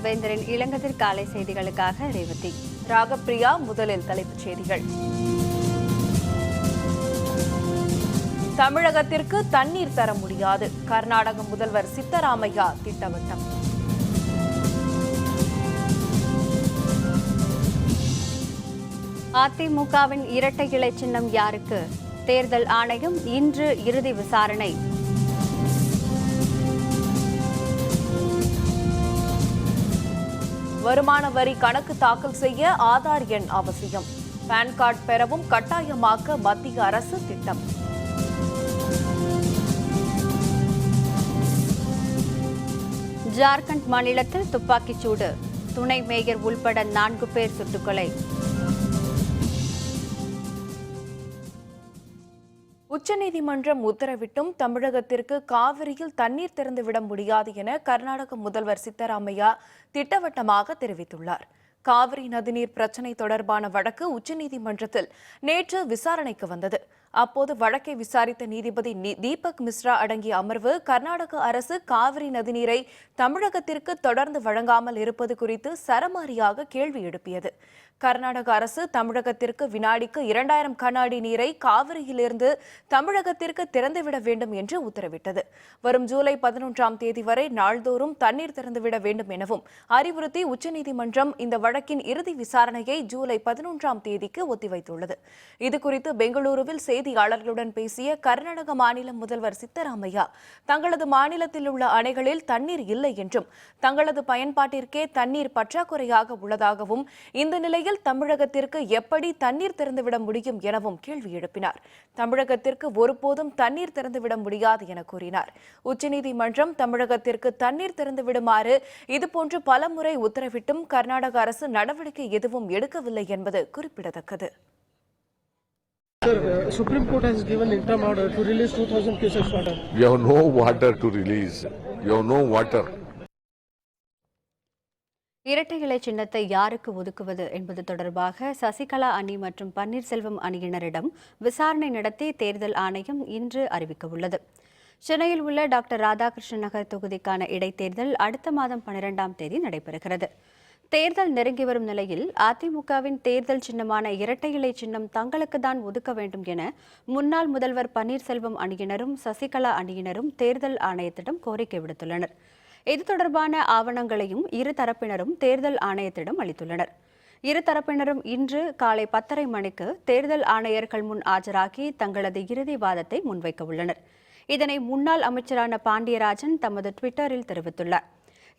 வேந்தரின் இளங்கதிர் காலை செய்திகளுக்காக ரேவதி. ராகப்பிரியா. முதலில் தலைப்புச் செய்திகள். தமிழகத்திற்கு தண்ணீர் தர முடியாது, கர்நாடக முதல்வர் சித்தராமையா திட்டவட்டம். அதிமுகவின் இரட்டை இலை சின்னம் யாருக்கு? தேர்தல் ஆணையம் இன்று இறுதி விசாரணை. வருமான வரி கணக்கு தாக்கல் செய்ய ஆதார் எண் அவசியம். பான் கார்டு பெறவும் கட்டாயமாக்க மத்திய அரசு திட்டம். ஜார்க்கண்ட் மாநிலத்தில் துப்பாக்கிச் சூடு, துணை மேயர் உள்பட 4 பேர் சுட்டுக்கொலை. உச்சநீதிமன்றம் உத்தரவிட்டும் தமிழகத்திற்கு காவிரியில் தண்ணீர் திறந்துவிட முடியாது என கர்நாடக முதல்வர் சித்தராமையா திட்டவட்டமாக தெரிவித்துள்ளார். காவிரி நதிநீர் பிரச்சினை தொடர்பான வழக்கு உச்சநீதிமன்றத்தில் நேற்று விசாரணைக்கு வந்தது. அப்போது வழக்கை விசாரித்த நீதிபதி தீபக் மிஸ்ரா அடங்கிய அமர்வு கர்நாடக அரசு காவிரி நதிநீரை தமிழகத்திற்கு தொடர்ந்து வழங்காமல் இருப்பது குறித்து சரமாரியாக கேள்வி எழுப்பியது. கர்நாடக அரசு தமிழகத்திற்கு வினாடிக்கு 2000 கன அடி நீரை காவிரியிலிருந்து தமிழகத்திற்கு திறந்துவிட வேண்டும் என்று உத்தரவிட்டது. வரும் ஜூலை 11ஆம் தேதி வரை நாள்தோறும் தண்ணீர் திறந்துவிட வேண்டும் எனவும் அறிவுறுத்தி உச்சநீதிமன்றம் இந்த வழக்கின் இறுதி விசாரணையை ஜூலை 11ஆம் தேதிக்கு ஒத்திவைத்துள்ளது. இதுகுறித்து பெங்களூருவில் செய்தியாளர்களுடன் பேசிய கர்நாடக மாநில முதல்வர் சித்தராமையா தங்களது மாநிலத்தில் உள்ள அணைகளில் தண்ணீர் இல்லை என்றும் தங்களது பயன்பாட்டிற்கே தண்ணீர் பற்றாக்குறையாக உள்ளதாகவும் இந்த நிலையில் தமிழகத்திற்கு எப்படி தண்ணீர் திறந்துவிட முடியும் எனவும் கேள்வி எழுப்பினார். தமிழகத்திற்கு ஒருபோதும் தண்ணீர் திறந்துவிட முடியாது என கூறினார். உச்சநீதிமன்றம் தமிழகத்திற்கு தண்ணீர் திறந்துவிடுமாறு இதுபோன்று பலமுறை உத்தரவிட்டும் கர்நாடக அரசு நடவடிக்கை எதுவும் எடுக்கவில்லை என்பது குறிப்பிடத்தக்கது. Sir, Supreme Court has given interim order to release 2,000 cusecs water. You have no water to release. You have no water. இரட்டை இலை சின்னத்தை யாருக்கு ஒதுக்குவது என்பது தொடர்பாக சசிகலா அணி மற்றும் பன்னீர்செல்வம் அணியினரிடம் விசாரணை நடத்தி தேர்தல் ஆணையம் இன்று அறிவிக்கவுள்ளது. சென்னையில் உள்ள டாக்டர் ராதாகிருஷ்ணன் நகர் தொகுதிக்கான இடைத்தேர்தல் அடுத்த மாதம் 12ஆம் தேதி நடைபெறுகிறது. தேர்தல் நெருங்கி வரும் நிலையில் அதிமுகவின் தேர்தல் சின்னமான இரட்டை இலை சின்னம் தங்களுக்கு தான் ஒதுக்க வேண்டும் என முன்னாள் முதல்வர் பன்னீர்செல்வம் அணியினரும் சசிகலா அணியினரும் தேர்தல் ஆணையத்திடம் கோரிக்கை விடுத்துள்ளனர். இது தொடர்பான ஆவணங்களையும் இரு தரப்பினரும் தேர்தல் ஆணையத்திடம் அளித்துள்ளனர். இரு தரப்பினரும் இன்று காலை 10:30 மணிக்கு தேர்தல் ஆணையர்கள் முன் ஆஜராகி தங்களது இறுதி வாதத்தை முன்வைக்க உள்ளனர். இதனை முன்னாள் அமைச்சரான பாண்டியராஜன் தமது ட்விட்டரில் தெரிவித்துள்ளார்.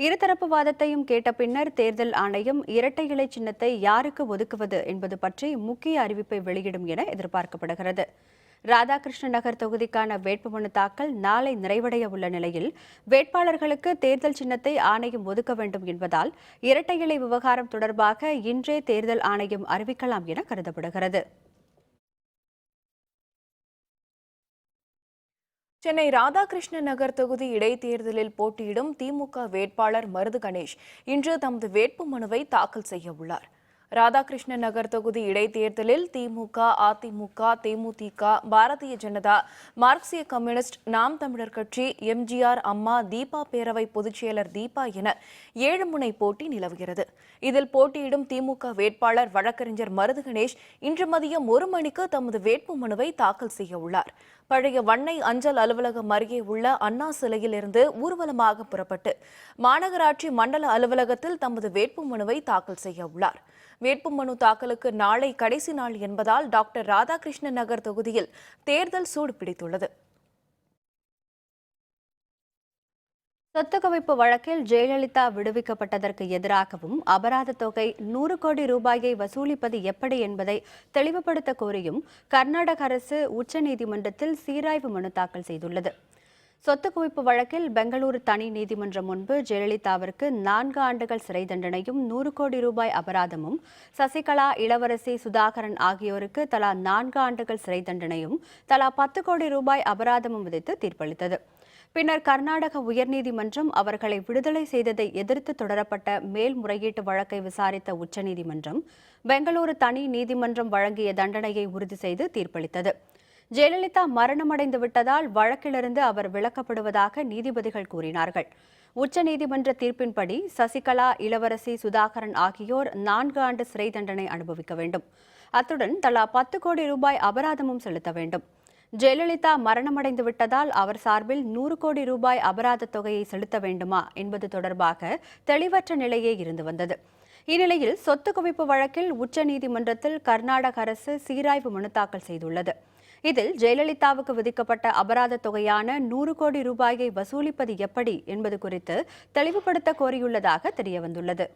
இருதரப்பு வாதத்தையும் கேட்ட பின்னர் தேர்தல் ஆணையம் இரட்டை இலை சின்னத்தை யாருக்கு ஒதுக்குவது என்பது பற்றி முக்கிய அறிவிப்பை வெளியிடும் என எதிர்பார்க்கப்படுகிறது. ராதாகிருஷ்ண நகர் தொகுதிக்கான வேட்புமனு தாக்கல் நாளை நிறைவடைய உள்ள நிலையில் வேட்பாளர்களுக்கு தேர்தல் சின்னத்தை ஆணையம் ஒதுக்க வேண்டும் என்பதால் இரட்டை இலை விவகாரம் தொடர்பாக இன்றே தேர்தல் ஆணையம் அறிவிக்கலாம் என கருதப்படுகிறது. சென்னை ராதாகிருஷ்ண நகர் தொகுதி இடைத்தேர்தலில் போட்டியிடும் திமுக வேட்பாளர் மருது கணேஷ் இன்று தமது வேட்புமனுவை தாக்கல் செய்ய உள்ளார். ராதாகிருஷ்ண நகர் தொகுதி இடைத்தேர்தலில் திமுக, அதிமுக, தேமுதிக, பாரதிய ஜனதா, மார்க்சிய கம்யூனிஸ்ட், நாம் தமிழர் கட்சி, எம்ஜிஆர் அம்மா, தீபா பேரவை பொதுச்செயலர் தீபா என 7 முனை போட்டி நிலவுகிறது. இதில் போட்டியிடும் திமுக வேட்பாளர் வழக்கறிஞர் மருது கணேஷ் இன்று மதியம் 1 மணிக்கு தமது வேட்புமனுவை தாக்கல் செய்ய உள்ளார். பழைய வண்ணை அஞ்சல் அலுவலகம் அருகே உள்ள அண்ணா சிலையிலிருந்து ஊர்வலமாக புறப்பட்டு மாநகராட்சி மண்டல அலுவலகத்தில் தமது வேட்புமனுவை தாக்கல் செய்ய உள்ளார். வேட்புமனு தாக்கலுக்கு நாளை கடைசி நாள் என்பதால் டாக்டர் ராதாகிருஷ்ண நகர் தொகுதியில் தேர்தல் சூடு பிடித்துள்ளது. சொத்து குவிப்பு வழக்கில் ஜெயலலிதா விடுவிக்கப்பட்டதற்கு எதிராகவும் அபராத தொகை 100 கோடி ரூபாயை வசூலிப்பது எப்படி என்பதை தெளிவுபடுத்த கோரியும் கர்நாடக அரசு உச்சநீதிமன்றத்தில் சீராய்வு மனு தாக்கல் செய்துள்ளது. சொத்து குவிப்பு வழக்கில் பெங்களூரு தனி நீதிமன்றம் முன்பு ஜெயலலிதாவிற்கு 4 ஆண்டுகள் சிறை தண்டனையும் 100 கோடி ரூபாய் அபராதமும், சசிகலா, இளவரசி சுதாகரன் ஆகியோருக்கு தலா 4 ஆண்டுகள் சிறை தண்டனையும் தலா 10 கோடி ரூபாய் அபராதமும் விதித்து தீர்ப்பளித்தது. பின்னர் கர்நாடக உயர்நீதிமன்றம் அவர்களை விடுதலை செய்ததை எதிர்த்து தொடரப்பட்ட மேல்முறையீட்டு வழக்கை விசாரித்த உச்சநீதிமன்றம் பெங்களூரு தனி நீதிமன்றம் வழங்கிய தண்டனையை உறுதி செய்து தீர்ப்பளித்தது. ஜெயலலிதா மரணமடைந்து விட்டதால் வழக்கிலிருந்து அவர் விலக்கப்படுவதாக நீதிபதிகள் கூறினார்கள். உச்சநீதிமன்ற தீர்ப்பின்படி சசிகலா, இளவரசி சுதாகரன் ஆகியோர் 4 ஆண்டு சிறை தண்டனை அனுபவிக்க வேண்டும். அத்துடன் தலா 10 கோடி ரூபாய் அபராதமும் செலுத்த வேண்டும். ஜெயலலிதா மரணமடைந்து விட்டதால் அவர் சார்பில் 100 கோடி ரூபாய் அபராத தொகையை செலுத்த வேண்டுமா என்பது தொடர்பாக தெளிவற்ற நிலையே இருந்து வந்தது. இந்நிலையில் சொத்து குவிப்பு வழக்கில் உச்சநீதிமன்றத்தில் கர்நாடக அரசு சீராய்வு மனு தாக்கல் செய்துள்ளது. இதில் ஜெயலலிதாவுக்கு விதிக்கப்பட்ட அபராத தொகையான 100 கோடி ரூபாயை வசூலிப்பது எப்படி என்பது குறித்து தெளிவுபடுத்த கோரியுள்ளதாக தெரியவந்துள்ளது.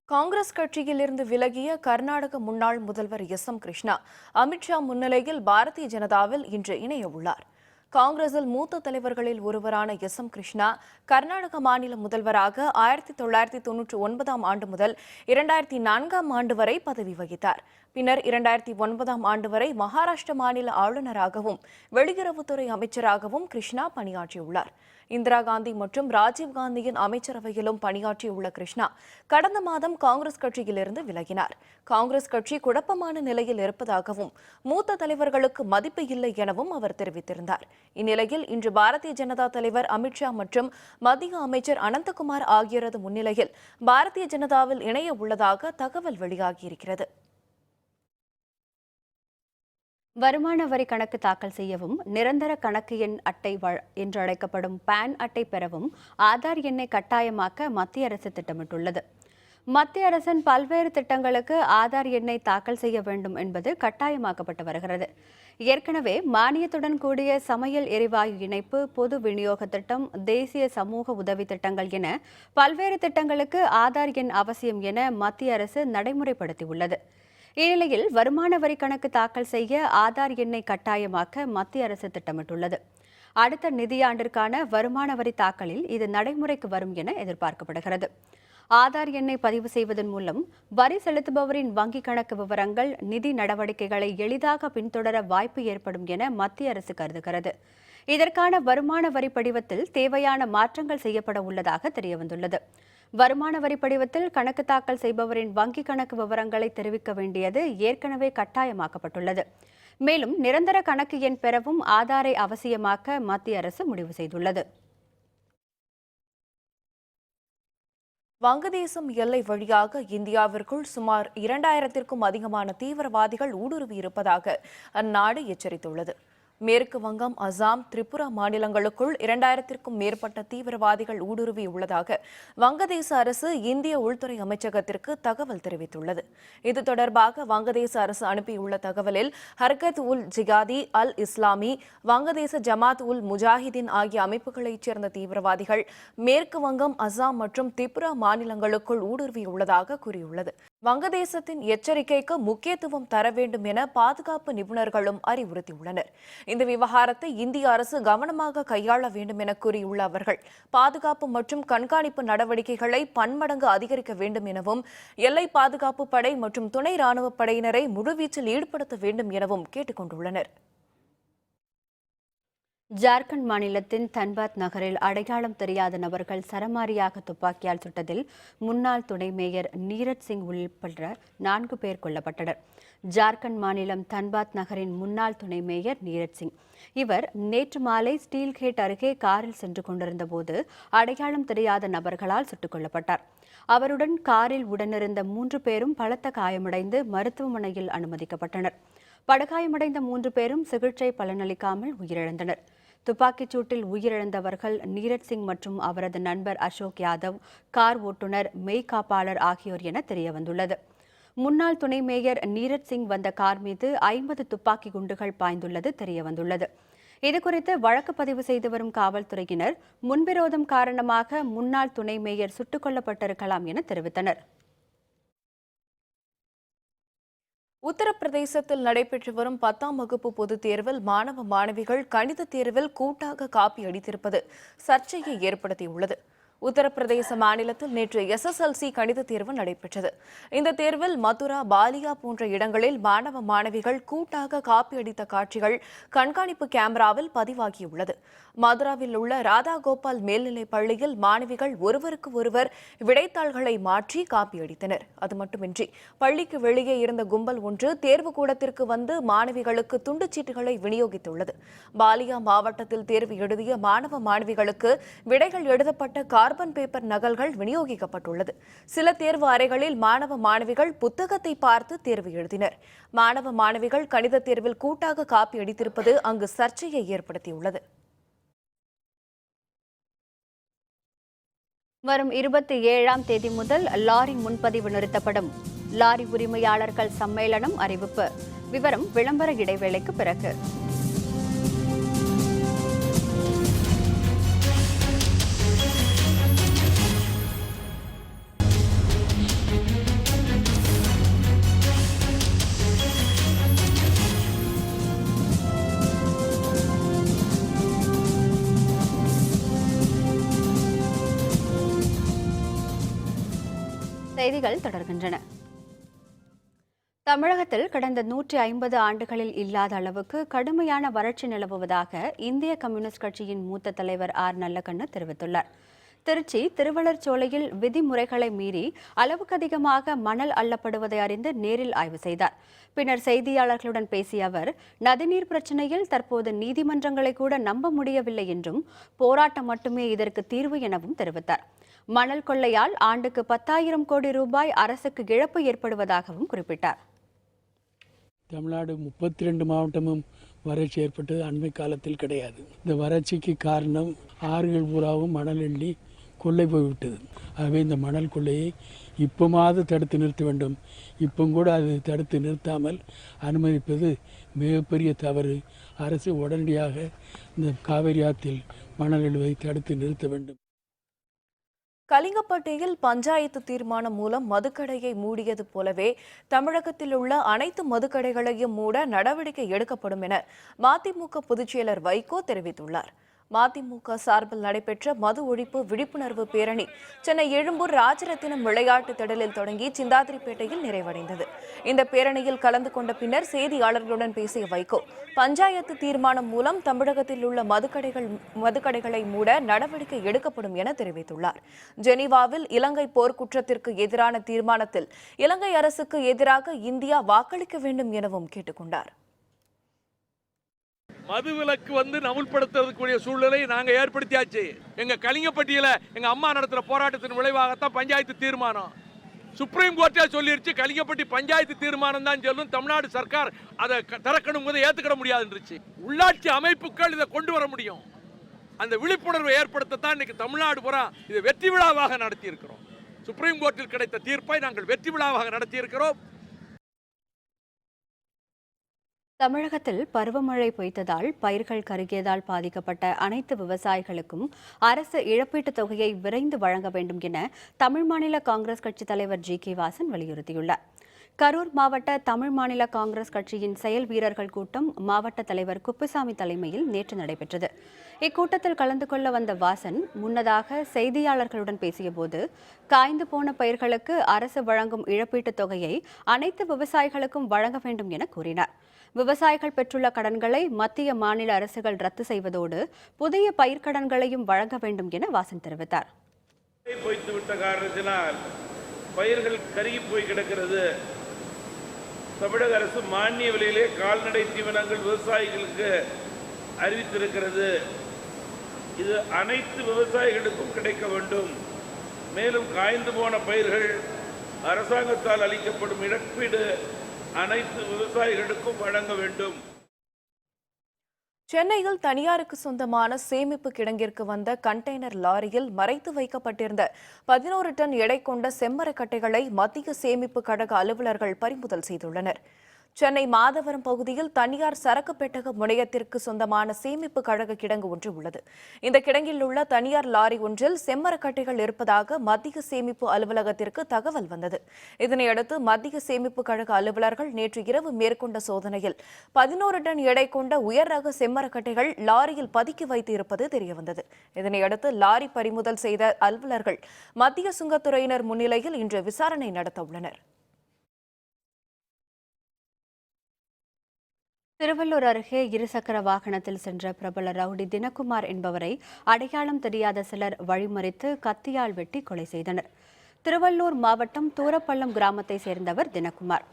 காங்கிரஸ் கட்சியிலிருந்து விலகிய கர்நாடக முன்னாள் முதல்வர் எஸ்.எம். கிருஷ்ணா அமித்ஷா முன்னிலையில் பாரதிய ஜனதாவில் இன்று இணைய உள்ளார். காங்கிரஸில் மூத்த தலைவர்களில் ஒருவரான எஸ்.எம். கிருஷ்ணா கர்நாடக மாநில முதல்வராக 1999ஆம் ஆண்டு முதல் 2004ஆம் ஆண்டு வரை பதவி வகித்தார். பின்னர் 2009ஆம் ஆண்டு வரை மகாராஷ்டிர மாநில ஆளுநராகவும் வெளியுறவுத்துறை அமைச்சராகவும் கிருஷ்ணா பணியாற்றியுள்ளார். இந்திரா காந்தி மற்றும் ராஜீவ்காந்தியின் அமைச்சரவையிலும் பணியாற்றியுள்ள கிருஷ்ணா கடந்த மாதம் காங்கிரஸ் கட்சியிலிருந்து விலகினார். காங்கிரஸ் கட்சி குழப்பமான நிலையில் இருப்பதாகவும் மூத்த தலைவர்களுக்கு மதிப்பு இல்லை எனவும் அவர் தெரிவித்திருந்தார். இந்நிலையில் இன்று பாரதிய ஜனதா தலைவர் அமித்ஷா மற்றும் மத்திய அமைச்சர் அனந்தகுமார் ஆகியோரது முன்னிலையில் பாரதிய ஜனதாவில் இணைய உள்ளதாக தகவல் வெளியாகியிருக்கிறது. வருமான வரி கணக்கு தாக்கல் செய்யவும், நிரந்தர கணக்கு எண் அட்டை என்று அழைக்கப்படும் பான் அட்டை பெறவும் ஆதார் எண்ணை கட்டாயமாக்க மத்திய அரசு திட்டமிட்டுள்ளது. மத்திய அரசின் பல்வேறு திட்டங்களுக்கு ஆதார் எண்ணை தாக்கல் செய்ய வேண்டும் என்பது கட்டாயமாக்கப்பட்டு வருகிறது. ஏற்கனவே மானியத்துடன் கூடிய சமையல் எரிவாயு இணைப்பு, பொது விநியோக திட்டம், தேசிய சமூக உதவி திட்டங்கள் என பல்வேறு திட்டங்களுக்கு ஆதார் எண் அவசியம் என மத்திய அரசு நடைமுறைப்படுத்தியுள்ளது. இந்நிலையில் வருமான வரி கணக்கு தாக்கல் செய்ய ஆதார் எண்ணை கட்டாயமாக்க மத்திய அரசு திட்டமிட்டுள்ளது. அடுத்த நிதியாண்டிற்கான வருமான வரி தாக்கலில் இது நடைமுறைக்கு வரும் என எதிர்பார்க்கப்படுகிறது. ஆதார் எண்ணை பதிவு செய்வதன் மூலம் வரி செலுத்துபவரின் வங்கிக் கணக்கு விவரங்கள், நிதி நடவடிக்கைகளை எளிதாக பின்தொடர வாய்ப்பு ஏற்படும் என மத்திய அரசு கருதுகிறது. இதற்கான வருமான வரி படிவத்தில் தேவையான மாற்றங்கள் செய்யப்பட உள்ளதாக தெரியவந்துள்ளது. வருமான வரி படிவத்தில் கணக்கு தாக்கல் செய்பவரின் வங்கிக் கணக்கு விவரங்களை தெரிவிக்க வேண்டியது ஏற்கனவே கட்டாயமாக்கப்பட்டுள்ளது. மேலும் நிரந்தர கணக்கு எண் பெறவும் ஆதாரை அவசியமாக்க மத்திய அரசு முடிவு செய்துள்ளது. வங்கதேசம் எல்லை வழியாக இந்தியாவிற்குள் சுமார் 2000க்கும் அதிகமான தீவிரவாதிகள் ஊடுருவி இருப்பதாக அந்நாடு எச்சரித்துள்ளது. மேற்கு வங்கம், அசாம், திரிபுரா மாநிலங்களுக்குள் 2000க்கும் மேற்பட்ட தீவிரவாதிகள் ஊடுருவியுள்ளதாக வங்கதேச அரசு இந்திய உள்துறை அமைச்சகத்திற்கு தகவல் தெரிவித்துள்ளது. இது தொடர்பாக வங்கதேச அரசு அனுப்பியுள்ள தகவலில் ஹர்கத் உல் ஜிகாதி அல் இஸ்லாமி, வங்கதேச ஜமாத் உல் முஜாஹிதீன் ஆகிய அமைப்புகளைச் சேர்ந்த தீவிரவாதிகள் மேற்கு வங்கம், அசாம் மற்றும் திரிபுரா மாநிலங்களுக்குள் ஊடுருவியுள்ளதாக கூறியுள்ளது. வங்கதேசத்தின் எச்சரிக்கைக்கு முக்கியத்துவம் தர வேண்டும் என பாதுகாப்பு நிபுணர்களும் அறிவுறுத்தியுள்ளனர். இந்த விவகாரத்தை இந்திய அரசு கவனமாக கையாள வேண்டும் என கூறியுள்ள அவர்கள், பாதுகாப்பு மற்றும் கண்காணிப்பு நடவடிக்கைகளை பன்மடங்கு அதிகரிக்க வேண்டும் எனவும், எல்லை பாதுகாப்பு படை மற்றும் துணை ராணுவ படையினரை முழுவீச்சில் ஈடுபடுத்த வேண்டும் எனவும் கேட்டுக் கொண்டுள்ளனர். ஜார்க்கண்ட் மாநிலத்தின் தன்பாத் நகரில் அடையாளம் தெரியாத நபர்கள் சரமாரியாக துப்பாக்கியால் சுட்டதில் முன்னாள் துணை மேயர் நீரஜ் சிங் உள்பட 4 பேர் கொல்லப்பட்டனர். ஜார்க்கண்ட் மாநிலம் தன்பாத் நகரின் முன்னாள் துணை மேயர் நீரஜ் சிங். இவர் நேற்று மாலை ஸ்டீல்கேட் அருகே காரில் சென்று கொண்டிருந்த போது அடையாளம் தெரியாத நபர்களால் சுட்டுக் கொல்லப்பட்டார். அவருடன் காரில் உடனிருந்த 3 பேரும் பலத்த காயமடைந்து மருத்துவமனையில் அனுமதிக்கப்பட்டனர். படுகாயமடைந்த 3 பேரும் சிகிச்சை பலனளிக்காமல் உயிரிழந்தனர். துப்பாக்கிச் சூட்டில் உயிரிழந்தவர்கள் நீரஜ் சிங் மற்றும் அவரது நண்பர் அசோக் யாதவ், கார் ஓட்டுநர், மெய்காப்பாளர் ஆகியோர் என தெரியவந்துள்ளது. முன்னாள் துணை மேயர் நீரஜ் சிங் வந்த கார் மீது 50 துப்பாக்கி குண்டுகள் பாய்ந்துள்ளது தெரியவந்துள்ளது. இதுகுறித்து வழக்கு பதிவு செய்து வரும் காவல்துறையினர் முன்விரோதம் காரணமாக முன்னாள் துணை மேயர் சுட்டுக் கொல்லப்பட்டிருக்கலாம் என தெரிவித்தனர். உத்தரப்பிரதேசத்தில் நடைபெற்று வரும் 10ஆம் வகுப்பு பொதுத் தேர்வில் மாணவ மாணவிகள் கணித தேர்வில் கூட்டாக காப்பி அடித்திருப்பது சர்ச்சையை ஏற்படுத்தியுள்ளது. உத்தரப்பிரதேச மாநிலத்தில் நேற்று SSLC கணித தேர்வு நடைபெற்றது. இந்த தேர்வில் மதுரா, பாலியா போன்ற இடங்களில் மாணவ மாணவிகள் கூட்டாக காப்பி அடித்த காட்சிகள் கண்காணிப்பு கேமராவில் பதிவாகியுள்ளது. மதுராவில் உள்ள ராதா கோபால் மேல்நிலைப் பள்ளியில் மாணவிகள் ஒருவருக்கு ஒருவர் விடைத்தாள்களை மாற்றி காப்பியடித்தனர். அது மட்டுமின்றி பள்ளிக்கு வெளியே இருந்த கும்பல் ஒன்று தேர்வு கூடத்திற்கு வந்து மாணவிகளுக்கு துண்டுச்சீட்டுகளை விநியோகித்துள்ளது. பாலியா மாவட்டத்தில் தேர்வு எழுதிய மாணவ மாணவிகளுக்கு விடைகள் எழுதப்பட்ட கார்பன் பேப்பர் நகல்கள் விநியோகிக்கப்பட்டுள்ளது. சில தேர்வு அறைகளில் மாணவ மாணவிகள் புத்தகத்தை பார்த்து தேர்வு எழுதினர். மாணவ மாணவிகள் கணித தேர்வில் கூட்டாக காப்பி அடித்திருப்பது அங்கு சர்ச்சையை ஏற்படுத்தியுள்ளது. வரும் 27ஆம் தேதி முதல் லாரி முன்பதிவு நிறுத்தப்படும். லாரி உரிமையாளர்கள் சம்மேளனம் அறிவிப்பு. விவரம் விளம்பர இடைவேளைக்கு பிறகு. செய்திகள் தொடர்கின்றன. தமிழகத்தில் கடந்த 150 ஆண்டுகளில் இல்லாத அளவுக்கு கடுமையான வறட்சி நிலவுவதாக இந்திய கம்யூனிஸ்ட் கட்சியின் மூத்த தலைவர் ஆர். நல்லக்கண்ணு தெரிவித்துள்ளார். திருச்சி திருவள்ளர்சோலையில் விதிமுறைகளை மீறி அளவுக்கு அதிகமாக மணல் அள்ளப்படுவதை அறிந்து நேரில் ஆய்வு செய்தார். பின்னர் செய்தியாளர்களுடன் பேசிய அவர், நதிநீர் பிரச்சினையில் தற்போது நீதிமன்றங்களை கூட நம்ப முடியவில்லை என்றும் போராட்டம் மட்டுமே இதற்கு தீர்வு எனவும் தெரிவித்தார். மணல் கொள்ளையால் ஆண்டுக்கு 10,000 கோடி ரூபாய் அரசுக்கு இழப்பு ஏற்படுவதாகவும் குறிப்பிட்டார். தமிழ்நாடு 32 மாவட்டமும் வறட்சி ஏற்பட்டது அண்மை காலத்தில் கிடையாது. இந்த வறட்சிக்கு காரணம் ஆறுகள் பூராவும் மணல் எள்ளி கொள்ளை போய்விட்டது. ஆகவே இந்த மணல் கொள்ளையை இப்போமாவது தடுத்து நிறுத்த வேண்டும். இப்போ கூட அது தடுத்து நிறுத்தாமல் அனுமதிப்பது மிகப்பெரிய தவறு. அரசு உடனடியாக இந்த காவிரி ஆற்றில் மணல் எழுவதை தடுத்து நிறுத்த வேண்டும். கலிங்கப்பட்டியில் பஞ்சாயத்து தீர்மானம் மூலம் மதுக்கடையை மூடியது போலவே தமிழகத்தில் உள்ள அனைத்து மதுக்கடைகளையும் மூட நடவடிக்கை எடுக்கப்படும் என மதிமுக பொதுச்செயலர் வைகோ தெரிவித்துள்ளார். மதிமுக சார்பில் நடைபெற்ற மது ஒழிப்பு விழிப்புணர்வு பேரணி சென்னை எழும்பூர் ராஜரத்தினம் விளையாட்டு திடலில் தொடங்கி சிந்தாதிரிப்பேட்டையில் நிறைவடைந்தது. இந்த பேரணியில் கலந்து கொண்ட பின்னர் செய்தியாளர்களுடன் பேசிய வைகோ, பஞ்சாயத்து தீர்மானம் மூலம் தமிழகத்தில் உள்ள மதுக்கடைகளை மூட நடவடிக்கை எடுக்கப்படும் என தெரிவித்துள்ளார். ஜெனீவாவில் இலங்கை போர்க்குற்றத்திற்கு எதிரான தீர்மானத்தில் இலங்கை அரசுக்கு எதிராக இந்தியா வாக்களிக்க வேண்டும் எனவும் கேட்டுக்கொண்டார். மதுவிலக்கு நமுல்படுத்தக்கூடிய சூழ்நிலை நாங்க ஏற்படுத்தியாச்சு. எங்க கலிங்கப்பட்டியில எங்க அம்மா நடத்துற போராட்டத்தின் விளைவாகத்தான் பஞ்சாயத்து தீர்மானம். சுப்ரீம் கோர்ட்டே சொல்லிருச்சு, கலிங்கப்பட்டி பஞ்சாயத்து தீர்மானம் தான் சொல்லும், தமிழ்நாடு சர்க்கார் அதை திறக்கணும் போது ஏத்துக்கிட முடியாதுன்றுச்சு. உள்ளாட்சி அமைப்புகள் இதை கொண்டு வர முடியும். அந்த விழிப்புணர்வை ஏற்படுத்தத்தான் இன்னைக்கு தமிழ்நாடு பூரா இதை வெற்றி விழாவாக நடத்தி இருக்கிறோம். சுப்ரீம் கோர்ட்டில் கிடைத்த தீர்ப்பை நாங்கள் வெற்றி விழாவாக நடத்தி இருக்கிறோம். தமிழகத்தில் பருவமழை பொய்த்ததால் பயிர்கள் கருகியதால் பாதிக்கப்பட்ட அனைத்து விவசாயிகளுக்கும் அரசு இழப்பீட்டுத் தொகையை விரைந்து வழங்க வேண்டும் என தமிழ் மாநில காங்கிரஸ் கட்சித் தலைவர் ஜி.கே. வாசன் வலியுறுத்தியுள்ளார். கரூர் மாவட்ட தமிழ் மாநில காங்கிரஸ் கட்சியின் செயல் வீரர்கள் கூட்டம் மாவட்ட தலைவர் குப்புசாமி தலைமையில் நேற்று நடைபெற்றது. இக்கூட்டத்தில் கலந்து கொள்ள வந்த வாசன் முன்னதாக செய்தியாளர்களுடன் பேசியபோது, காய்ந்து போன பயிர்களுக்கு அரசு வழங்கும் இழப்பீட்டுத் தொகையை அனைத்து விவசாயிகளுக்கும் வழங்க வேண்டும் என கூறினார். விவசாயிகள் பெற்றுள்ள கடன்களை மத்திய மாநில அரசுகள் ரத்து செய்வதோடு புதிய பயிர்க்கடன்களையும் வழங்க வேண்டும் என வாசன் தெரிவித்தார். பயிர்கள் கருகி போய் கிடக்கிறது. தமிழக அரசு மானிய விலையிலே கால்நடை தீவனங்கள் விவசாயிகளுக்கு அறிவித்திருக்கிறது. இது அனைத்து விவசாயிகளுக்கும் கிடைக்க வேண்டும். மேலும் காய்ந்து போன பயிர்கள் அரசாங்கத்தால் அளிக்கப்படும் இழப்பீடு அனைத்து விவசாயிகளுக்கும் வழங்க வேண்டும். சென்னையில் தனியாருக்கு சொந்தமான சேமிப்பு கிடங்கிற்கு வந்த கண்டெய்னர் லாரியில் மறைத்து வைக்கப்பட்டிருந்த 11 டன் எடை கொண்ட செம்மரக்கட்டைகளை மத்திய சேமிப்பு கழக அலுவலர்கள் பறிமுதல் செய்துள்ளனர். சென்னை மாதவரம் பகுதியில் தனியார் சரக்கு பெட்டக முனையத்திற்கு சொந்தமான சேமிப்பு கழக கிடங்கு ஒன்று உள்ளது. இந்த கிடங்கில் உள்ள தனியார் லாரி ஒன்றில் செம்மரக்கட்டைகள் இருப்பதாக மத்திய சேமிப்பு அலுவலகத்திற்கு தகவல் வந்தது. இதனையடுத்து மத்திய சேமிப்பு கழக அலுவலர்கள் நேற்று இரவு மேற்கொண்ட சோதனையில் 11 டன் எடை கொண்ட உயர் ரக செம்மரக்கட்டைகள் லாரியில் பதுக்கி வைத்து இருப்பது தெரியவந்தது. இதனையடுத்து லாரி பறிமுதல் செய்த அலுவலர்கள் மத்திய சுங்கத்துறையினர் முன்னிலையில் இன்று விசாரணை நடத்த உள்ளனர். திருவள்ளூர் அருகே இருசக்கர வாகனத்தில் சென்ற பிரபல ரவுடி தினகுமார் என்பவரை அடையாளம் தெரியாத சிலர் வழிமறித்து கத்தியால் வெட்டி கொலை செய்தனர். திருவள்ளூர் மாவட்டம் தூரப்பள்ளம் கிராமத்தை சேர்ந்தவர் தினகுமார்.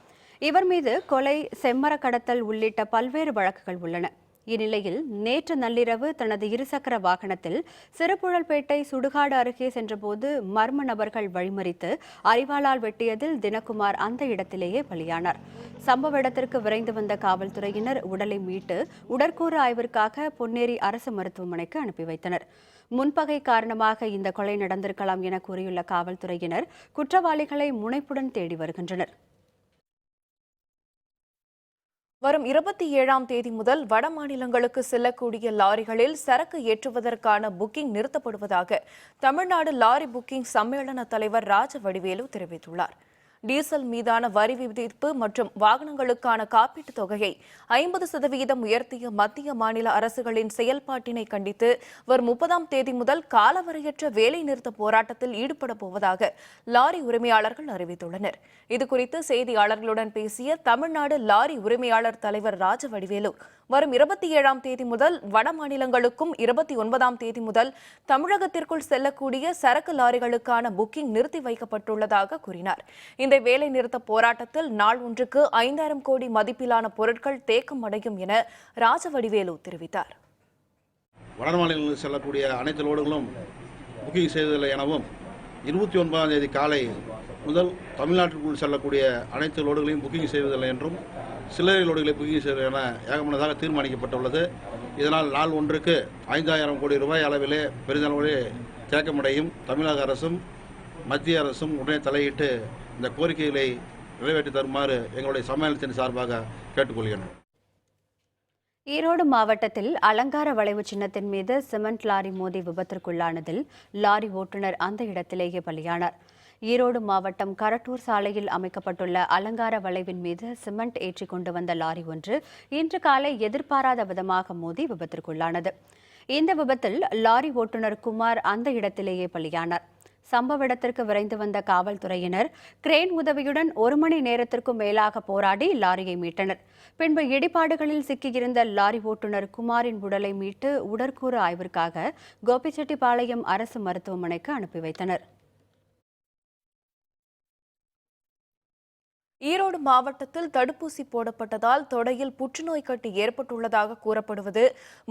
இவர் மீது கொலை, செம்மர கடத்தல் உள்ளிட்ட பல்வேறு வழக்குகள் உள்ளன. இந்நிலையில் நேற்று நள்ளிரவு தனது இருசக்கர வாகனத்தில் சிறுபுழல்பேட்டை சுடுகாடு அருகே சென்றபோது மர்ம நபர்கள் வழிமறித்து அரிவாளால் வெட்டியதில் தினகுமார் அந்த இடத்திலேயே பலியானார். சம்பவ இடத்திற்கு விரைந்து வந்த காவல்துறையினர் உடலை மீட்டு உடற்கூறு ஆய்விற்காக பொன்னேரி அரசு மருத்துவமனைக்கு அனுப்பி வைத்தனர். முன்பகை காரணமாக இந்த கொலை நடந்திருக்கலாம் என கூறியுள்ள காவல்துறையினர் குற்றவாளிகளை முனைப்புடன் தேடி வருகின்றனர். வரும் 27ஆம் தேதி முதல் வட மாநிலங்களுக்கு செல்லக்கூடிய லாரிகளில் சரக்கு ஏற்றுவதற்கான புக்கிங் நிறுத்தப்படுவதாக தமிழ்நாடு லாரி புக்கிங் சம்மேளன தலைவர் ராஜவடிவேலு தெரிவித்துள்ளார். டீசல் மீதான வரி விதிப்பு மற்றும் வாகனங்களுக்கான காப்பீட்டுத் தொகையை 50% உயர்த்திய மத்திய மாநில அரசுகளின் செயல்பாட்டினை கண்டித்து வரும் 30ஆம் தேதி முதல் காலவரையற்ற வேலை நிறுத்த போராட்டத்தில் ஈடுபட போவதாக லாரி உரிமையாளர்கள் அறிவித்துள்ளனர். இதுகுறித்து செய்தியாளர்களுடன் பேசிய தமிழ்நாடு லாரி உரிமையாளர் தலைவர் ராஜவடிவேலு, வரும் 27ஆம் தேதி முதல் வட மாநிலங்களுக்கும் 29ஆம் தேதி முதல் தமிழகத்திற்குள் செல்லக்கூடிய சரக்கு லாரிகளுக்கான புக்கிங் நிறுத்தி வைக்கப்பட்டுள்ளதாக கூறினார். இந்த வேலை நிறுத்த போராட்டத்தில் நாள் ஒன்றுக்கு 5000 கோடி மதிப்பிலான பொருட்கள் தேக்கம் அடையும் என ராஜவடிவேலு தெரிவித்தார். வட மாநிலங்களுக்கு செல்லக்கூடிய அனைத்து லோடுகளும் புக்கிங் செய்வதில்லை எனவும் 29ஆம் தேதி காலை முதல் தமிழ்நாட்டிற்குள் செல்லக்கூடிய அனைத்து லோடுகளையும் புக்கிங் செய்வதில்லை என்றும் சில்லறை லோடுகளை புக்கிங் செய்வது என ஏகமனதாக தீர்மானிக்கப்பட்டுள்ளது. இதனால் நாள் ஒன்றுக்கு 5000 கோடி ரூபாய் அளவிலே பெரிதளவிலே தேக்கமடையும். தமிழக அரசும் மத்திய அரசும் உடனே தலையிட்டு இந்த கோரிக்கைகளை நிறைவேற்றி தருமாறு எங்களுடைய சம்மேளனத்தின் சார்பாக கேட்டுக்கொள்கிறேன். ஈரோடு மாவட்டத்தில் அலங்கார வளைவு சின்னத்தின் மீது சிமெண்ட் லாரி மோதி விபத்திற்குள்ளானதில் லாரி ஓட்டுநர் அந்த இடத்திலேயே பலியானார். ஈரோடு மாவட்டம் கரட்டூர் சாலையில் அமைக்கப்பட்டுள்ள அலங்கார வளைவின் மீது சிமெண்ட் ஏற்றி கொண்டு வந்த லாரி ஒன்று இன்று காலை எதிர்பாராத விதமாக மோதி விபத்திற்குள்ளானது. இந்த விபத்தில் லாரி ஓட்டுநர் குமார் அந்த இடத்திலேயே பலியானார். சம்பவ இடத்திற்கு விரைந்து வந்த காவல்துறையினர் கிரேன் உதவியுடன் 1 மணி நேரத்திற்கும் மேலாக போராடி லாரியை மீட்டனர். பின்பு இடிபாடுகளில் சிக்கியிருந்த லாரி ஓட்டுநர் குமாரின் உடலை மீட்டு உடற்கூறு ஆய்விற்காக கோபிச்செட்டிப்பாளையம் அரசு மருத்துவமனைக்கு அனுப்பி வைத்தனர். ஈரோடு மாவட்டத்தில் தடுப்பூசி போடப்பட்டதால் தொடையில் புற்றுநோய் கட்டி ஏற்பட்டுள்ளதாக கூறப்படுவது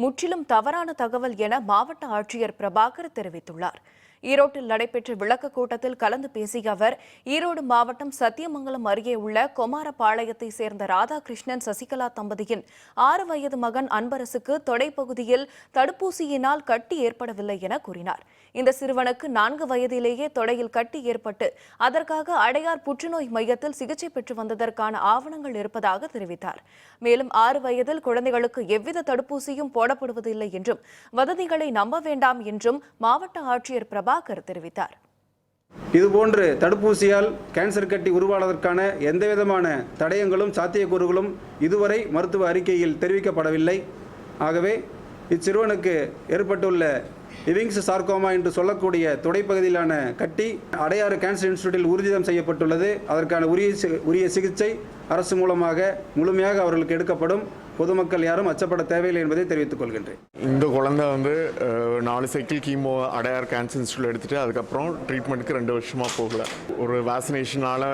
முற்றிலும் தவறான தகவல் என மாவட்ட ஆட்சியர் பிரபாகர் தெரிவித்துள்ளார். ஈரோட்டில் நடைபெற்ற விளக்க கூட்டத்தில் கலந்து பேசிய அவர், ஈரோடு மாவட்டம் சத்தியமங்கலம் அருகே உள்ள கொமாரபாளையத்தை சேர்ந்த ராதாகிருஷ்ணன் சசிகலா தம்பதியின் 6 வயது மகன் அன்பரசுக்கு தொடைப்பகுதியில் தடுப்பூசியினால் கட்டி ஏற்படவில்லை என கூறினார். இந்த சிறுவனுக்கு 4 வயதிலேயே தொடையில் கட்டி ஏற்பட்டு அதற்காக அடையார் புற்றுநோய் மையத்தில் சிகிச்சை பெற்று வந்ததற்கான ஆவணங்கள் இருப்பதாக தெரிவித்தார். மேலும் 6 வயதில் குழந்தைகளுக்கு எவ்வித தடுப்பூசியும் போடப்படுவதில்லை என்றும் வதந்திகளை நம்ப வேண்டாம் என்றும் மாவட்ட ஆட்சியர் பிரபாகர் தெரிவித்தார். இதுபோன்று தடுப்பூசியால் கேன்சர் கட்டி உருவாவதற்கான எந்தவிதமான தடயங்களும் சாத்தியக்கூறுகளும் இதுவரை மருத்துவ அறிக்கையில் தெரிவிக்கப்படவில்லை. ஆகவே இச்சிறுவனுக்கு ஏற்பட்டுள்ள இவிங்ஸ் சார்கோமா என்று சொல்லக்கூடிய துடைப்பகுதியிலான கட்டி அடையாறு கேன்சர் இன்ஸ்டிடியூட்டில் ஊர்ஜிதம் செய்யப்பட்டுள்ளது. அதற்கான உரிய சிகிச்சை அரசு மூலமாக முழுமையாக அவர்களுக்கு எடுக்கப்படும். பொதுமக்கள் யாரும் அச்சப்பட தேவையில்லை என்பதை தெரிவித்துக் கொள்கின்றேன். இந்த குழந்தை 4 சைக்கிள் கீமோ அடையார் கேன்சர் இன்ஸ்டியூட்டில் எடுத்துகிட்டு அதுக்கப்புறம் ட்ரீட்மெண்ட்டுக்கு 2 வருஷமாக போகல. ஒரு வேக்சினேஷனால்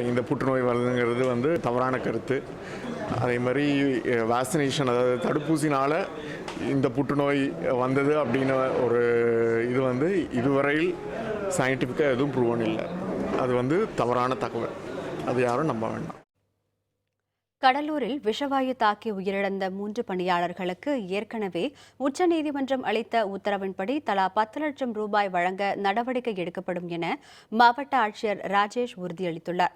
இந்த புற்றுநோய் வருதுங்கிறது தவறான கருத்து. அதே மாதிரி வேக்சினேஷன், அதாவது தடுப்பூசினால் இந்த புற்றுநோய் வந்தது அப்படின்னு ஒரு இது இதுவரையில் சயின்டிஃபிக்காக எதுவும் ப்ரூவன் இல்லை. அது தவறான தகவல். அது யாரும் நம்ப வேண்டாம். கடலூரில் விஷவாயு தாக்கி உயிரிழந்த 3 பணியாளர்களுக்கு ஏற்கனவே உச்சநீதிமன்றம் அளித்த உத்தரவின்படி தலா 10 லட்சம் ரூபாய் வழங்க நடவடிக்கை எடுக்கப்படும் என மாவட்ட ஆட்சியர் ராஜேஷ் உறுதியளித்துள்ளார்.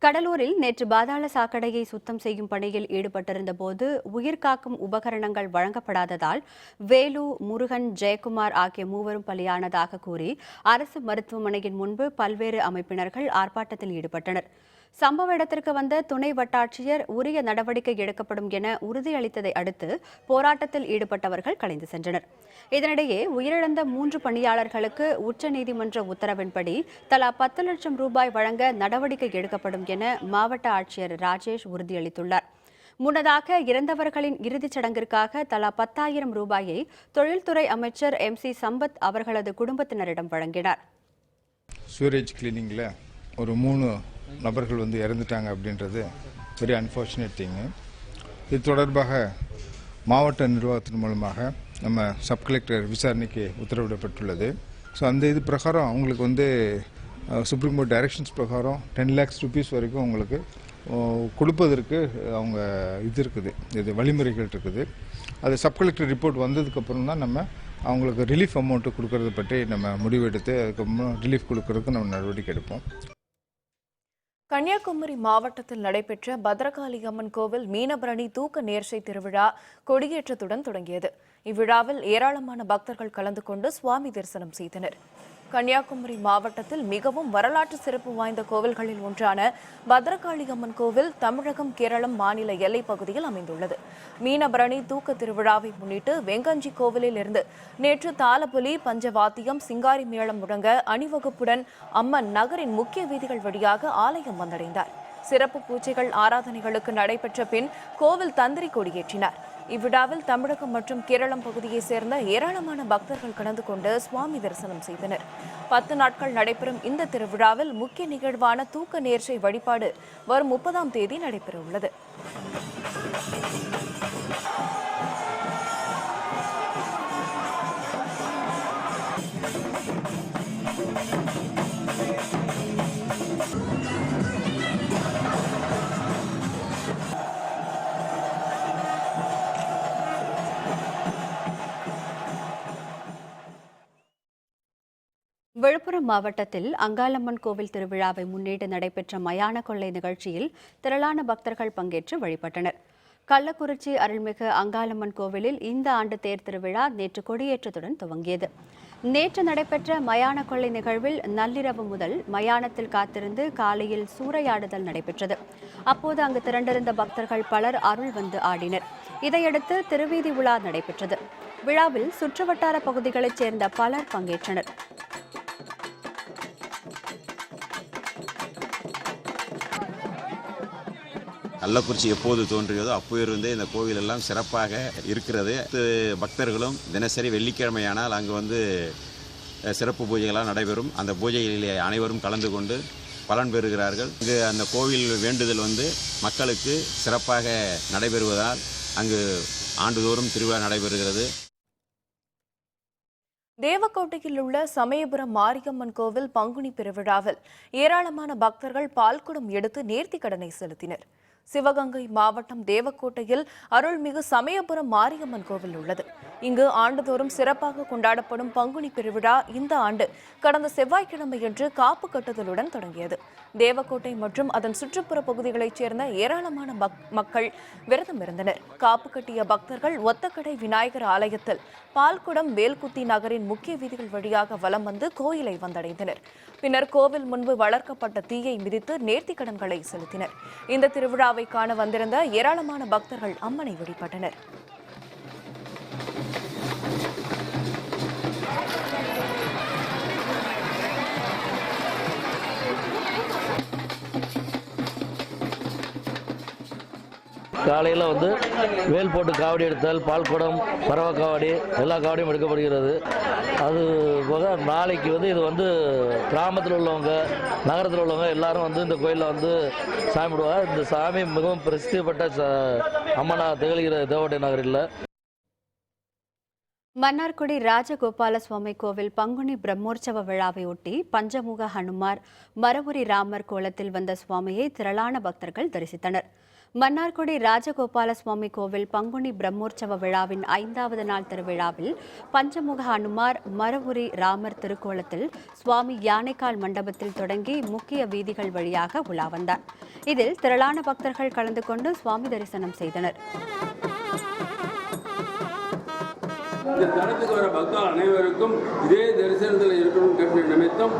கடலூரில் நேற்று பாதாள சாக்கடையை சுத்தம் செய்யும் பணியில் ஈடுபட்டிருந்த போது உயிர்காக்கும் உபகரணங்கள் வழங்கப்படாததால் வேலு, முருகன், ஜெயக்குமார் ஆகிய 3 பலியானதாக கூறி அரசு மருத்துவமனையின் முன்பு பல்வேறு அமைப்பினர்கள் ஆர்ப்பாட்டத்தில் ஈடுபட்டனர். சம்பவ இடத்திற்கு வந்த துணை வட்டாட்சியர் உரிய நடவடிக்கை எடுக்கப்படும் என உறுதியளித்ததை அடுத்து போராட்டத்தில் ஈடுபட்டவர்கள் கலைந்து சென்றனர். இதனிடையே உயிரிழந்த 3 பணியாளர்களுக்கு உச்சநீதிமன்ற உத்தரவின்படி தலா 10 லட்சம் ரூபாய் வழங்க நடவடிக்கை எடுக்கப்படும் என மாவட்ட ஆட்சியர் ராஜேஷ் உறுதியளித்துள்ளார். முன்னதாக இறந்தவர்களின் இறுதிச் சடங்கிற்காக தலா 10,000 ரூபாயை தொழில்துறை அமைச்சர் MC சம்பத் அவர்களது குடும்பத்தினரிடம் வழங்கினார். சூரேஜ் கிளீனிங்கில் ஒரு 3 நபர்கள் இறந்துட்டாங்க அப்படின்றது வெரி அன்ஃபார்ச்சுனேட் திங்கு. இது தொடர்பாக மாவட்ட நிர்வாகத்தின் மூலமாக நம்ம சப் கலெக்டர் விசாரணைக்கு உத்தரவிடப்பட்டுள்ளது. ஸோ அந்த இது பிரகாரம் அவங்களுக்கு சுப்ரீம் கோர்ட் டைரக்ஷன்ஸ் பிரகாரம் 10 lakhs rupees வரைக்கும் அவங்களுக்கு கொடுப்பதற்கு அவங்க வழிமுறைகள் இருக்குது. அது சப் கலெக்டர் ரிப்போர்ட் வந்ததுக்கப்புறம் தான் நம்ம அவங்களுக்கு ரிலீஃப் அமௌண்ட்டு கொடுக்கறத பற்றி நம்ம முடிவெடுத்து அதுக்கப்புறம் ரிலீஃப் கொடுக்கறதுக்கு நம்ம நடவடிக்கை எடுப்போம். கன்னியாகுமரி மாவட்டத்தில் நடைபெற்ற பத்ரகாளி அம்மன் கோவில் மீனபரணி தூக்க நேர்ச்சை திருவிழா கொடியேற்றத்துடன் தொடங்கியது. இவ்விழாவில் ஏராளமான பக்தர்கள் கலந்து கொண்டு சுவாமி தரிசனம் செய்தனர். கன்னியாகுமரி மாவட்டத்தில் மிகவும் வரலாற்று சிறப்பு வாய்ந்த கோவில்களில் ஒன்றான பத்ரகாளி அம்மன் கோவில் தமிழகம் கேரளம் மாநில எல்லைப் பகுதியில் அமைந்துள்ளது. மீனபரணி தூக்க திருவிழாவை முன்னிட்டு வெங்கஞ்சி கோவிலில் இருந்து நேற்று தாளபுலி, பஞ்சவாத்தியம், சிங்காரி மேளம் முழங்க அணிவகுப்புடன் அம்மன் நகரின் முக்கிய வீதிகள் வழியாக ஆலயம் வந்தடைந்தார். சிறப்பு பூஜைகள் ஆராதனைகளுக்கு நடைபெற்ற பின் கோவில் தந்திரி கொடியேற்றினார். இவ்விழாவில் தமிழகம் மற்றும் கேரளம் பகுதியைச் சேர்ந்த ஏராளமான பக்தர்கள் கலந்து கொண்டு சுவாமி தரிசனம் செய்தனர். 10 நாட்கள் நடைபெறும் இந்த திருவிழாவில் முக்கிய நிகழ்வான தூக்க நேர்ச்சை வழிபாடு வரும் 30ஆம் தேதி நடைபெறவுள்ளது. விழுப்புரம் மாவட்டத்தில் அங்காளம்மன் கோவில் திருவிழாவை முன்னிட்டு நடைபெற்ற மயான கொள்ளை நிகழ்ச்சியில் திரளான பக்தர்கள் பங்கேற்று வழிபட்டனர். கள்ளக்குறிச்சி அருள்மிகு அங்காளம்மன் கோவிலில் இந்த ஆண்டு தேர் திருவிழா நேற்று கொடியேற்றத்துடன் துவங்கியது. நேற்று நடைபெற்ற மயான கொள்ளை நிகழ்வில் நள்ளிரவு முதல் மயானத்தில் காத்திருந்து காலையில் சூறையாடுதல் நடைபெற்றது. அப்போது அங்கு திரண்டிருந்த பக்தர்கள் பலர் அருள் வந்து ஆடினர். இதையடுத்து திருவீதி உலா நடைபெற்றது. விழாவில் சுற்றுவட்டார பகுதிகளைச் சேர்ந்த பலர் பங்கேற்றனர். கள்ளக்குறிச்சி எப்போது தோன்றியதோ அப்போதிருந்தே இந்த கோவில் எல்லாம் சிறப்பாக இருக்கிறது. பக்தர்களும் தினசரி வெள்ளிக்கிழமையானால் அங்கு சிறப்பு பூஜைகளாக நடைபெறும். அந்த பூஜைகளிலே அனைவரும் கலந்து கொண்டு பலன் பெறுகிறார்கள். இங்கு அந்த கோவில் வேண்டுதல் மக்களுக்கு சிறப்பாக நடைபெறுவதால் அங்கு ஆண்டுதோறும் திருவிழா நடைபெறுகிறது. தேவக்கோட்டையில் உள்ள சமயபுரம் மாரியம்மன் கோவில் பங்குனி பெருவிழாவில் ஏராளமான பக்தர்கள் பால்குடம் எடுத்து நேர்த்தி கடனை செலுத்தினர். சிவகங்கை மாவட்டம் தேவக்கோட்டையில் அருள்மிகு சமயபுரம் மாரியம்மன் கோவில் உள்ளது. இங்கு ஆண்டுதோறும் சிறப்பாக கொண்டாடப்படும் பங்குனி பெருவிழா இந்த ஆண்டு கடந்த செவ்வாய்க்கிழமையன்று காப்பு கட்டுதலுடன் தொடங்கியது. தேவக்கோட்டை மற்றும் அதன் சுற்றுப்புற பகுதிகளைச் சேர்ந்த ஏராளமான மக்கள் விரதம் இருந்தனர். காப்பு கட்டிய பக்தர்கள் ஒத்தக்கடை விநாயகர் ஆலயத்தில் பால்குடம் வேல்குத்தி நகரின் முக்கிய வீதிகள் வழியாக வலம் வந்து கோயிலை வந்தடைந்தனர். பின்னர் கோவில் முன்பு வளர்க்கப்பட்ட தீயை மிதித்து நேர்த்தி கடன்களை செலுத்தினர். இந்த திருவிழாவை காண வந்திருந்த ஏராளமான பக்தர்கள் அம்மனை வழிபட்டனர். காலையில் வேல் போட்டு காவடி எடுத்தல், பால்குடம், பறவை காவடி எல்லா காவடியும் எடுக்கப்படுகிறது. அது போக நாளைக்கு இது கிராமத்தில் உள்ளவங்க, நகரத்தில் உள்ளவங்க எல்லாரும் இந்த கோயிலில் சாமி விடுவாங்க. இந்த சாமி மிகவும் பிரசித்தி பெற்ற அம்மனா திகழ்கிற தேவகோட்டை நகரில். மன்னார்குடி ராஜகோபால சுவாமி கோவில் பங்குனி பிரம்மோற்சவ விழாவை ஒட்டி பஞ்சமுக ஹனுமார், மரபுரி ராமர் கோலத்தில் வந்த சுவாமியை திரளான பக்தர்கள் தரிசித்தனர். மன்னார்குடி ராஜகோபால சுவாமி கோவில் பங்குனி பிரம்மோற்சவ விழாவின் 5வது நாள் திருவிழாவில் பஞ்சமுக ஹனுமார், மரபுரி ராமர் திருக்கோலத்தில் சுவாமி யானைக்கால் மண்டபத்தில் தொடங்கி முக்கிய வீதிகள் வழியாக உலா வந்தார். இதில் திரளான பக்தர்கள் கலந்து கொண்டு சுவாமி தரிசனம் செய்தனர். இந்த தலத்துக்கு வர பக்தர்கள் அனைவருக்கும் இதே தரிசனத்தில் இருக்கணும் கேட்ட நிமித்தம்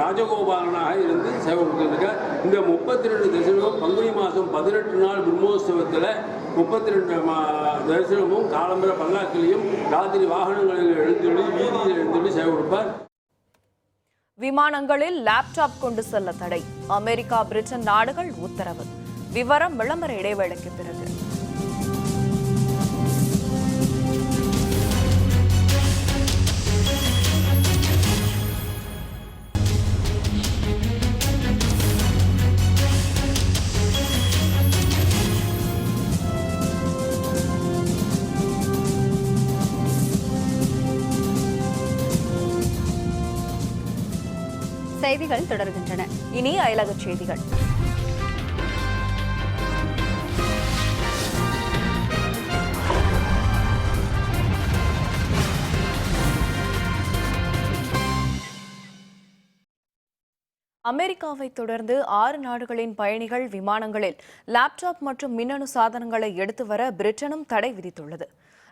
ராஜகோபாலனாக இருந்து சேவை கொடுத்துருக்கார். இந்த 32 தரிசனமும் பங்குனி மாதம் 18 நாள் பிரம்மோற்சவத்தில் 32 தரிசனமும் காலம்பர பல்லாக்கிலையும் ராத்திரி வாகனங்களில் எழுந்தொழி வீதியில் எழுந்தொழி சேவை கொடுப்பார். விமானங்களில் லேப்டாப் கொண்டு செல்ல தடை. அமெரிக்கா, பிரிட்டன் நாடுகள் உத்தரவு. விவரம் விளம்பர இடைவேளைக்கு பிறகு. செய்திகள் தொடர்கின்றன. இனி அயலகச் செய்திகள். அமெரிக்காவை தொடர்ந்து 6 நாடுகளின் பயணிகள் விமானங்களில் லேப்டாப் மற்றும் மின்னணு சாதனங்களை எடுத்து வர பிரிட்டனும் தடை விதித்துள்ளது.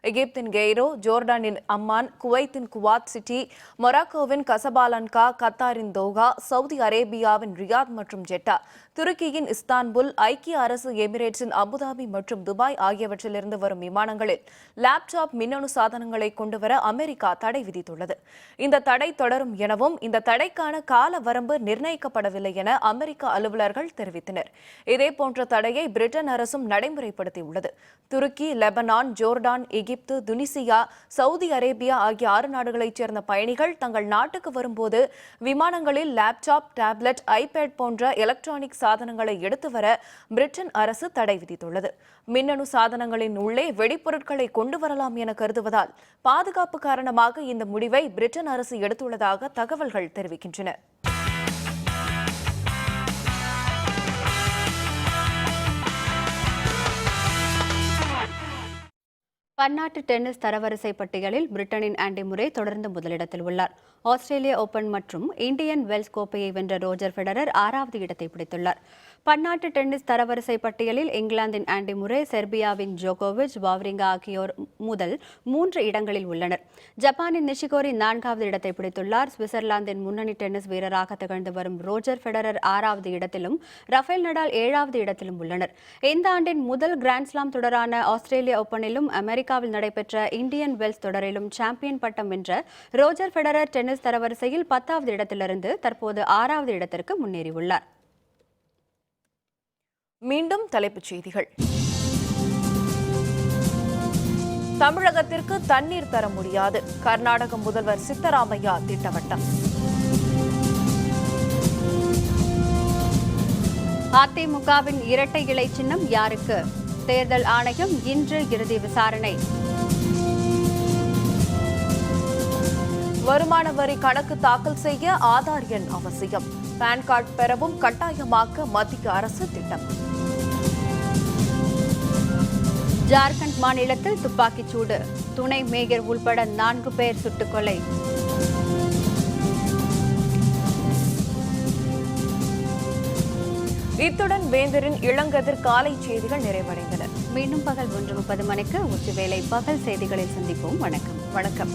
எகிப்தின் கெய்ரோ, ஜோர்டானின் அம்மான், குவைத்தின் குவாத் சிட்டி, மொராக்கோவின் கசபாலன்கா, கத்தாரின் தோஹா, சவுதி அரேபியாவின் ரியாத் மற்றும் ஜெட்டா, துருக்கியின் இஸ்தான்புல், ஐக்கிய அரசு எமிரேட்ஸின் அபுதாபி மற்றும் துபாய் ஆகியவற்றிலிருந்து வரும் விமானங்களில் லேப்டாப் மின்னணு சாதனங்களை கொண்டுவர அமெரிக்கா தடை விதித்துள்ளது. இந்த தடை தொடரும் எனவும் இந்த தடைக்கான கால வரம்பு நிர்ணயிக்கப்படவில்லை என அமெரிக்க அலுவலர்கள் தெரிவித்தனர். இதேபோன்ற தடையை பிரிட்டன் அரசும் நடைமுறைப்படுத்தியுள்ளது. துருக்கி, லெபனான், ஜோர்டான், எகிப்து, துனிசியா, சவுதி அரேபியா ஆகிய 6 நாடுகளைச் சேர்ந்த பயணிகள் தங்கள் நாட்டுக்கு வரும்போது விமானங்களில் லேப்டாப், டேப்லெட், ஐபேட் போன்ற எலக்ட்ரானிக் சாதனங்களை எடுத்து வர பிரிட்டன் அரசு தடை விதித்துள்ளது. மின்னணு சாதனங்களின் உள்ளே வெடிப்பொருட்களை கொண்டு வரலாம் என கருதுவதால் பாதுகாப்பு காரணமாக இந்த முடிவை பிரிட்டன் அரசு எடுத்துள்ளதாக தகவல்கள் தெரிவிக்கின்றன. பன்னாட்டு டென்னிஸ் தரவரிசை பட்டியலில் பிரிட்டனின் ஆண்டி முரே தொடர்ந்து முதலிடத்தில் உள்ளார். ஆஸ்திரேலிய ஓபன் மற்றும் இந்தியன் வெல்ஸ் கோப்பையை வென்ற ரோஜர் ஃபெடரர் 6வது இடத்தை பிடித்துள்ளார். பன்னாட்டு டென்னிஸ் தரவரிசை பட்டியலில் இங்கிலாந்தின் ஆண்டி முரே, செர்பியாவின் ஜோகோவிச், வாவ்ரிங்கா ஆகியோர் முதல் 3 இடங்களில் உள்ளனர். ஜப்பானின் நிஷிகோரி 4வது இடத்தை பிடித்துள்ளார். சுவிட்சர்லாந்தின் முன்னணி டென்னிஸ் வீரராக திகழ்ந்து வரும் ரோஜர் ஃபெடரர் 6வது இடத்திலும், ரஃபேல் நடால் 7வது இடத்திலும் உள்ளனர். இந்த ஆண்டின் முதல் கிராண்ட்ஸ்லாம் தொடரான ஆஸ்திரேலிய ஓபனிலும் அமெரிக்காவில் நடைபெற்ற இந்தியன் வெல்ஸ் தொடரிலும் சாம்பியன் பட்டம் வென்ற ரோஜர் ஃபெடரர் டென்னிஸ் தரவரிசையில் 10வது இடத்திலிருந்து தற்போது 6வது இடத்திற்கு முன்னேறியுள்ளார். மீண்டும் தலைப்புச் செய்திகள். தமிழகத்திற்கு தண்ணீர் தர முடியாது, கர்நாடக முதல்வர் சித்தராமையா திட்டவட்டம். அதிமுகவின் இரட்டை இலை சின்னம் யாருக்கு? தேர்தல் ஆணையம் இன்று இறுதி விசாரணை. வருமான வரி கணக்கு தாக்கல் செய்ய ஆதார் எண் அவசியம், பான் கார்டு பெறவும் கட்டாயமாக்க மத்திய அரசு திட்டம். ஜார்க்கண்ட் மாநிலத்தில் துப்பாக்கிச் சூடு, துணை மேயர் உள்பட 4 பேர் சுட்டுக்கொலை. இத்துடன் வேந்தரின் இளங்கதிர் காலை செய்திகள் நிறைவடைந்தன. மீண்டும் பகல் 1:30 மணிக்கு உச்சிவேளை பகல் செய்திகளில் சந்திப்போம். வணக்கம்.